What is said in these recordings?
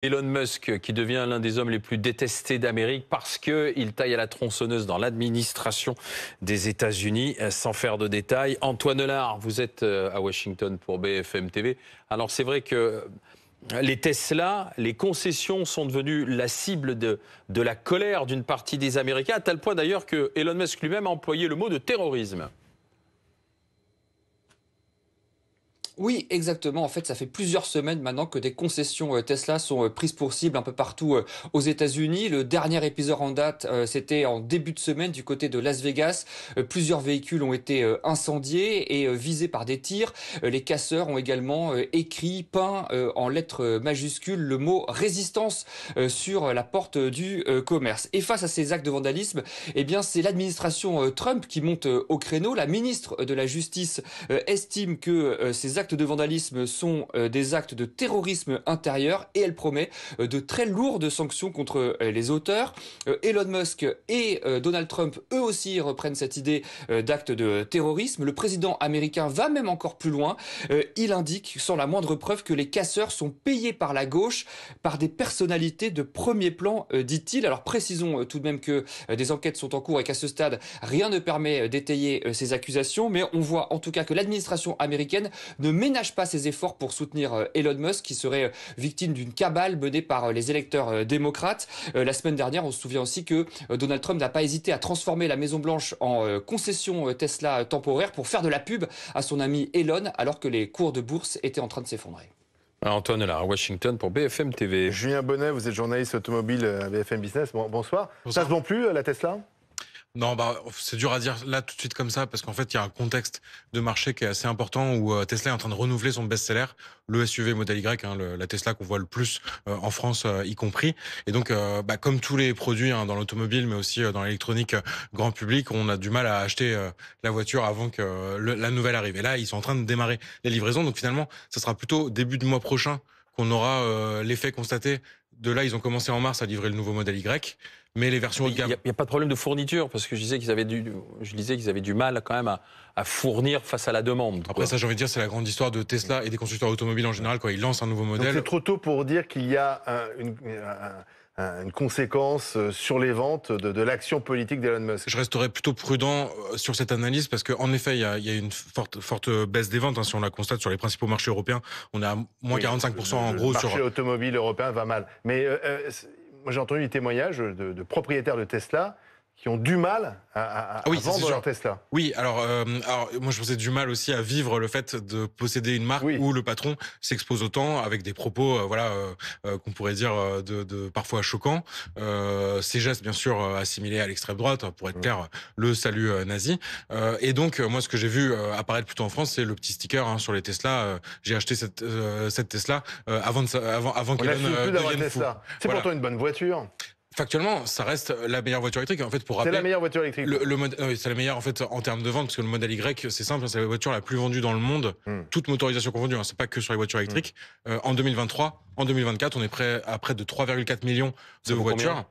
Elon Musk qui devient l'un des hommes les plus détestés d'Amérique parce qu'il taille à la tronçonneuse dans l'administration des États-Unis, sans faire de détails. Antoine Lard, vous êtes à Washington pour BFM TV. Alors c'est vrai que les Tesla, les concessions sont devenues la cible de la colère d'une partie des Américains, à tel point d'ailleurs que Elon Musk lui-même a employé le mot de terrorisme. Oui, exactement. En fait, ça fait plusieurs semaines maintenant que des concessions Tesla sont prises pour cible un peu partout aux États-Unis. Le dernier épisode en date, c'était en début de semaine du côté de Las Vegas. Plusieurs véhicules ont été incendiés et visés par des tirs. Les casseurs ont également écrit, peint en lettres majuscules le mot résistance sur la porte du commerce. Et face à ces actes de vandalisme, eh bien, c'est l'administration Trump qui monte au créneau. La ministre de la Justice estime que ces actes de vandalisme sont des actes de terrorisme intérieur et elle promet de très lourdes sanctions contre les auteurs. Elon Musk et Donald Trump, eux aussi, reprennent cette idée d'acte de terrorisme. Le président américain va même encore plus loin. Il indique sans la moindre preuve que les casseurs sont payés par la gauche, par des personnalités de premier plan, dit-il. Alors précisons tout de même que des enquêtes sont en cours et qu'à ce stade, rien ne permet d'étayer ces accusations, mais on voit en tout cas que l'administration américaine ne ménage pas ses efforts pour soutenir Elon Musk, qui serait victime d'une cabale menée par les électeurs démocrates. La semaine dernière, on se souvient aussi que Donald Trump n'a pas hésité à transformer la Maison-Blanche en concession Tesla temporaire pour faire de la pub à son ami Elon, alors que les cours de bourse étaient en train de s'effondrer. Antoine Lard, à Washington pour BFM TV. Julien Bonnet, vous êtes journaliste automobile à BFM Business. Bonsoir. Bonsoir. Ça se vend plus, la Tesla ? Non, c'est dur à dire là tout de suite comme ça parce qu'en fait, il y a un contexte de marché qui est assez important où Tesla est en train de renouveler son best-seller, le SUV Model Y, la Tesla qu'on voit le plus en France y compris. Et donc, comme tous les produits dans l'automobile, mais aussi dans l'électronique grand public, on a du mal à acheter la voiture avant que la nouvelle arrive. Et là, ils sont en train de démarrer les livraisons. Donc finalement, ça sera plutôt début de mois prochain qu'on aura l'effet constaté. De là, ils ont commencé en mars à livrer le nouveau Model Y. Mais les versions haut de gamme. Il n'y a pas de problème de fourniture, parce que je disais qu'ils avaient du mal quand même à fournir face à la demande. Après ça, j'ai envie de dire, c'est la grande histoire de Tesla et des constructeurs automobiles en général quand ils lancent un nouveau modèle. C'est trop tôt pour dire qu'il y a une conséquence sur les ventes de l'action politique d'Elon Musk. Je resterai plutôt prudent sur cette analyse parce qu'en effet, il y a une forte baisse des ventes. Si on la constate sur les principaux marchés européens, on est à moins 45% en gros. Le marché automobile européen va mal. Mais moi, j'ai entendu des témoignages de propriétaires de Tesla qui ont du mal à vendre leur Tesla. Oui, alors moi je pensais du mal aussi à vivre le fait de posséder une marque où le patron s'expose autant avec des propos qu'on pourrait dire de parfois choquants. Ces gestes bien sûr assimilés à l'extrême droite, pour être clair, le salut nazi. Et donc moi ce que j'ai vu apparaître plutôt en France, c'est le petit sticker sur les Tesla. J'ai acheté cette Tesla avant qu'elle devienne fou. C'est pourtant une bonne voiture. Factuellement, ça reste la meilleure voiture électrique. En fait, pour rappeler, c'est la meilleure voiture électrique. C'est la meilleure en fait en termes de vente, parce que le Model Y, c'est simple, c'est la voiture la plus vendue dans le monde, toute motorisation confondue. C'est pas que sur les voitures électriques. En 2023, en 2024, on est près de 3,4 millions de voitures.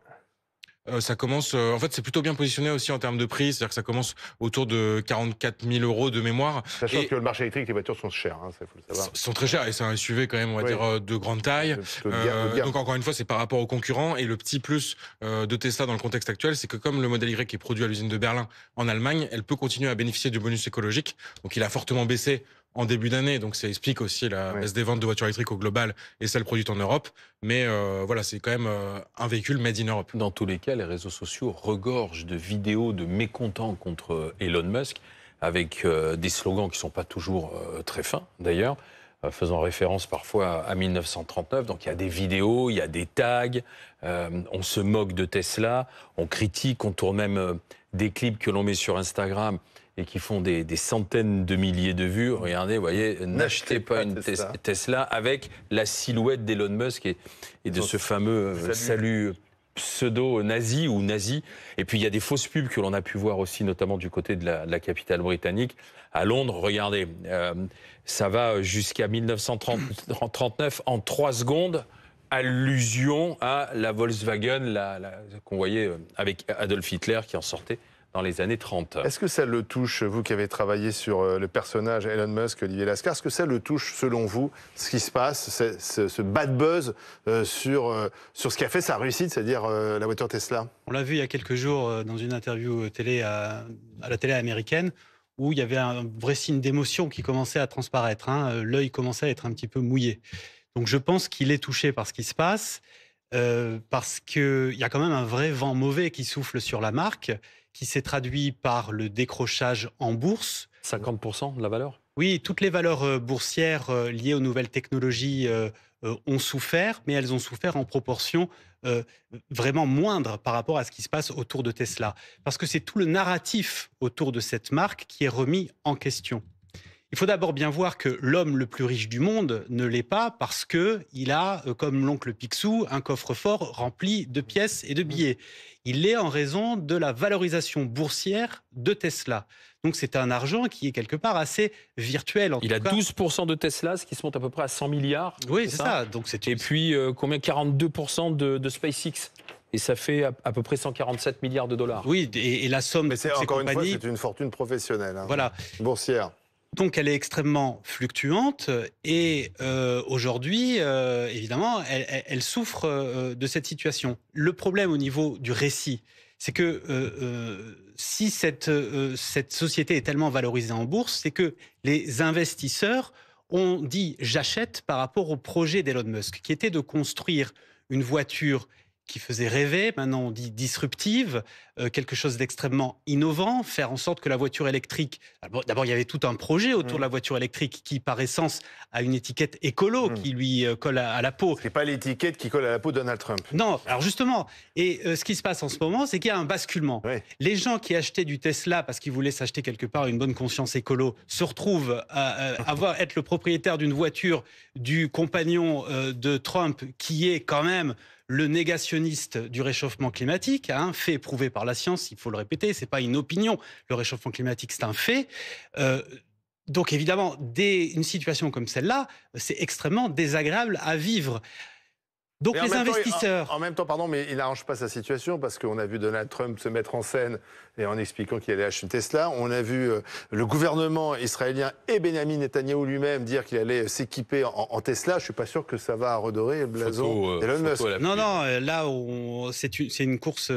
Ça commence, en fait, c'est plutôt bien positionné aussi en termes de prix, c'est-à-dire que ça commence autour de 44 000 € de mémoire. Sachant que le marché électrique, les voitures sont chères, faut le savoir. Sont très chères et c'est un SUV quand même, on va dire, de grande taille. Donc encore une fois, c'est par rapport aux concurrents et le petit plus de Tesla dans le contexte actuel, c'est que comme le Model Y est produit à l'usine de Berlin en Allemagne, elle peut continuer à bénéficier du bonus écologique. Donc il a fortement baissé en début d'année, donc ça explique aussi la baisse des ventes de voitures électriques au global et celles produites en Europe. Mais voilà, c'est quand même un véhicule made in Europe. Dans tous les cas, les réseaux sociaux regorgent de vidéos de mécontents contre Elon Musk, avec des slogans qui ne sont pas toujours très fins, d'ailleurs, faisant référence parfois à 1939. Donc il y a des vidéos, il y a des tags, on se moque de Tesla, on critique, on tourne même des clips que l'on met sur Instagram et qui font des centaines de milliers de vues. Regardez, vous voyez, n'achetez pas une Tesla avec la silhouette d'Elon Musk et de ce fameux salut pseudo-nazi ou nazi. Et puis il y a des fausses pubs que l'on a pu voir aussi, notamment du côté de la capitale britannique. À Londres, regardez, ça va jusqu'à 1939 en 3 secondes. Allusion à la Volkswagen qu'on voyait avec Adolf Hitler qui en sortait dans les années 30. Est-ce que ça le touche, vous qui avez travaillé sur le personnage Elon Musk, Olivier Lascar, est-ce que ça le touche, selon vous, ce qui se passe, ce bad buzz sur ce qui a fait sa réussite, c'est-à-dire la voiture Tesla? On l'a vu il y a quelques jours dans une interview télé à la télé américaine, où il y avait un vrai signe d'émotion qui commençait à transparaître. Hein. L'œil commençait à être un petit peu mouillé. Donc je pense qu'il est touché par ce qui se passe, parce qu'il y a quand même un vrai vent mauvais qui souffle sur la marque, qui s'est traduit par le décrochage en bourse. 50% de la valeur? Oui, toutes les valeurs boursières liées aux nouvelles technologies ont souffert, mais elles ont souffert en proportion vraiment moindre par rapport à ce qui se passe autour de Tesla. Parce que c'est tout le narratif autour de cette marque qui est remis en question. Il faut d'abord bien voir que l'homme le plus riche du monde ne l'est pas parce qu'il a, comme l'oncle Picsou, un coffre-fort rempli de pièces et de billets. Il l'est en raison de la valorisation boursière de Tesla. Donc c'est un argent qui est quelque part assez virtuel. Il a 12% de Tesla, ce qui se monte à peu près à 100 milliards. Oui, c'est ça. Donc et puis combien 42% de SpaceX. Et ça fait à peu près 147 milliards de dollars. Oui, et la somme de ces encore compagnies... une fois, c'est une fortune professionnelle, hein, voilà. Boursière. Donc elle est extrêmement fluctuante et aujourd'hui, évidemment, elle souffre de cette situation. Le problème au niveau du récit, c'est que si cette société est tellement valorisée en bourse, c'est que les investisseurs ont dit « j'achète » par rapport au projet d'Elon Musk, qui était de construire une voiture qui faisait rêver, maintenant on dit disruptive, quelque chose d'extrêmement innovant, faire en sorte que la voiture électrique... D'abord, il y avait tout un projet autour de la voiture électrique qui, par essence, a une étiquette écolo qui lui colle à la peau. Ce n'est pas l'étiquette qui colle à la peau de Donald Trump. Non, alors justement, et ce qui se passe en ce moment, c'est qu'il y a un basculement. Oui. Les gens qui achetaient du Tesla parce qu'ils voulaient s'acheter quelque part une bonne conscience écolo se retrouvent à être le propriétaire d'une voiture du compagnon de Trump qui est quand même le négationniste du réchauffement climatique, hein, fait prouvé par la science, il faut le répéter, c'est pas une opinion. Le réchauffement climatique, c'est un fait. Donc évidemment, une situation comme celle-là, c'est extrêmement désagréable à vivre. Donc les investisseurs... En même temps, pardon, mais il n'arrange pas sa situation parce qu'on a vu Donald Trump se mettre en scène et en expliquant qu'il allait acheter une Tesla. On a vu le gouvernement israélien et Benjamin Netanyahou lui-même dire qu'il allait s'équiper en Tesla. Je ne suis pas sûr que ça va redorer le blason d'Elon Musk. Non, là, c'est une course...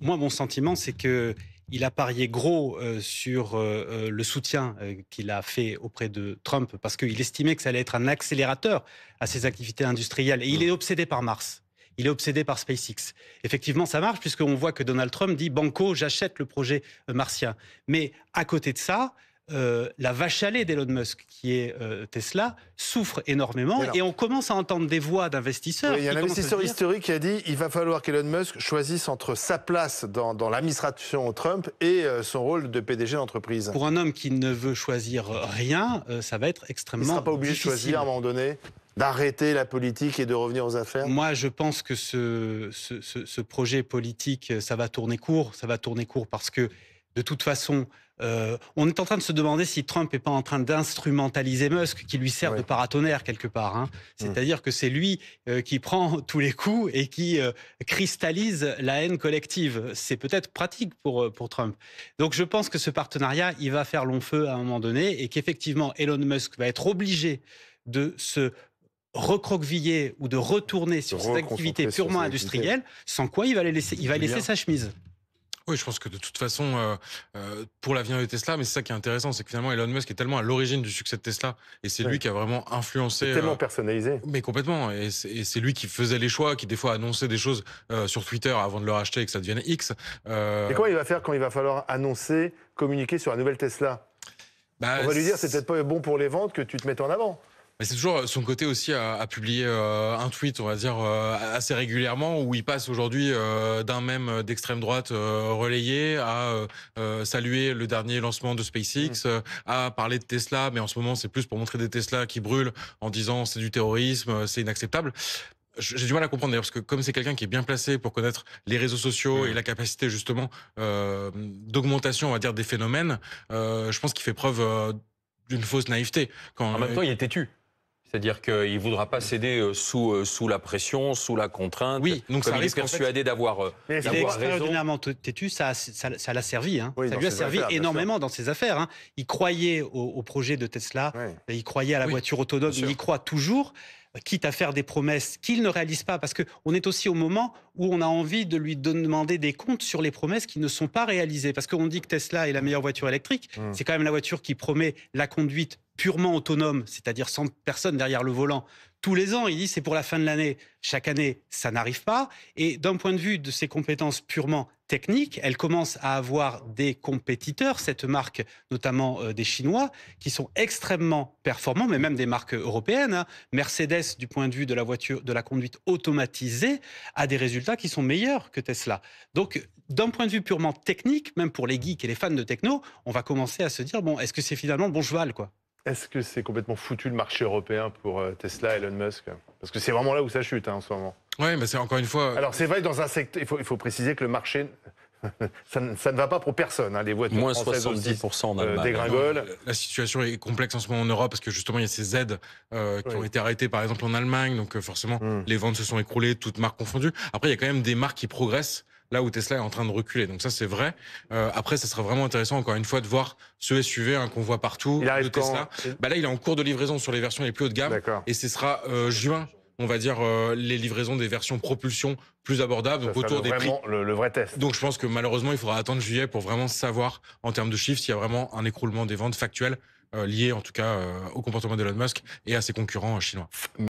moi, mon sentiment, c'est que il a parié gros sur le soutien qu'il a fait auprès de Trump parce qu'il estimait que ça allait être un accélérateur à ses activités industrielles. Et il est obsédé par Mars. Il est obsédé par SpaceX. Effectivement, ça marche puisqu'on voit que Donald Trump dit « Banco, j'achète le projet martien ». Mais à côté de ça, la vache à lait d'Elon Musk, qui est Tesla, souffre énormément. Et on commence à entendre des voix d'investisseurs. Il y a un investisseur historique qui a dit il va falloir qu'Elon Musk choisisse entre sa place dans l'administration Trump et son rôle de PDG d'entreprise. Pour un homme qui ne veut choisir rien, ça va être extrêmement difficile. Il ne sera pas obligé de choisir à un moment donné, d'arrêter la politique et de revenir aux affaires? Moi, je pense que ce projet politique, ça va tourner court. Ça va tourner court parce que, de toute façon... on est en train de se demander si Trump n'est pas en train d'instrumentaliser Musk, qui lui sert de paratonnerre quelque part. Hein. C'est-à-dire que c'est lui qui prend tous les coups et qui cristallise la haine collective. C'est peut-être pratique pour Trump. Donc je pense que ce partenariat, il va faire long feu à un moment donné et qu'effectivement Elon Musk va être obligé de se recroqueviller ou de retourner sur cette activité purement industrielle, sans quoi il va laisser sa chemise. Oui, je pense que de toute façon, pour l'avenir de Tesla, mais c'est ça qui est intéressant, c'est que finalement Elon Musk est tellement à l'origine du succès de Tesla, et c'est lui qui a vraiment influencé... C'est tellement personnalisé. Mais complètement, et c'est lui qui faisait les choix, qui des fois annonçait des choses sur Twitter avant de le racheter et que ça devienne X. Et comment il va faire quand il va falloir annoncer, communiquer sur la nouvelle Tesla? On va lui dire, c'est peut-être pas bon pour les ventes que tu te mettes en avant. Mais c'est toujours son côté aussi à publier un tweet, on va dire, assez régulièrement, où il passe aujourd'hui d'un mème d'extrême droite relayé à saluer le dernier lancement de SpaceX, à parler de Tesla, mais en ce moment c'est plus pour montrer des Tesla qui brûlent en disant c'est du terrorisme, c'est inacceptable. J'ai du mal à comprendre d'ailleurs, parce que comme c'est quelqu'un qui est bien placé pour connaître les réseaux sociaux et la capacité justement d'augmentation, on va dire, des phénomènes, je pense qu'il fait preuve d'une fausse naïveté. En même temps, il est têtu. C'est-à-dire qu'il ne voudra pas céder sous la pression, sous la contrainte. Oui, donc ça il est risque, persuadé d'avoir il est raison. extraordinairement têtu, ça l'a servi. Hein. Oui, ça dans lui a ses servi affaires, bien énormément dans ses affaires. Hein. Il croyait au projet de Tesla, il croyait à la voiture autonome, bien sûr. il y croit toujours, quitte à faire des promesses qu'il ne réalise pas, parce qu'on est aussi au moment où on a envie de lui demander des comptes sur les promesses qui ne sont pas réalisées. Parce qu'on dit que Tesla est la meilleure voiture électrique, c'est quand même la voiture qui promet la conduite purement autonome, c'est-à-dire sans personne derrière le volant. Tous les ans, il dit c'est pour la fin de l'année. Chaque année, ça n'arrive pas. Et d'un point de vue de ses compétences purement techniques, elle commence à avoir des compétiteurs, cette marque, notamment des Chinois, qui sont extrêmement performants, mais même des marques européennes. Hein. Mercedes, du point de vue de la voiture, de la conduite automatisée, a des résultats qui sont meilleurs que Tesla. Donc, d'un point de vue purement technique, même pour les geeks et les fans de techno, on va commencer à se dire, bon, est-ce que c'est finalement le bon cheval, quoi ? Est-ce que c'est complètement foutu le marché européen pour Tesla, Elon Musk? Parce que c'est vraiment là où ça chute en ce moment. Ouais, mais c'est encore une fois. Alors c'est vrai que dans un secteur, il faut préciser que le marché, ça ne va pas pour personne. Hein. Les voitures Moins françaises aussi 70% en Allemagne. dégringolent. La situation est complexe en ce moment en Europe parce que justement il y a ces aides qui ont été arrêtées par exemple en Allemagne, donc forcément les ventes se sont écroulées, toutes marques confondues. Après il y a quand même des marques qui progressent là où Tesla est en train de reculer, donc ça c'est vrai. Après ça sera vraiment intéressant encore une fois de voir ce SUV qu'on voit partout Il arrive de Tesla. Là il est en cours de livraison sur les versions les plus haut de gamme et ce sera juin. On va dire les livraisons des versions propulsion plus abordables, donc autour des prix. Le vrai test. Donc je pense que malheureusement, il faudra attendre juillet pour vraiment savoir en termes de chiffres s'il y a vraiment un écroulement des ventes factuelles lié en tout cas au comportement d'Elon Musk et à ses concurrents chinois.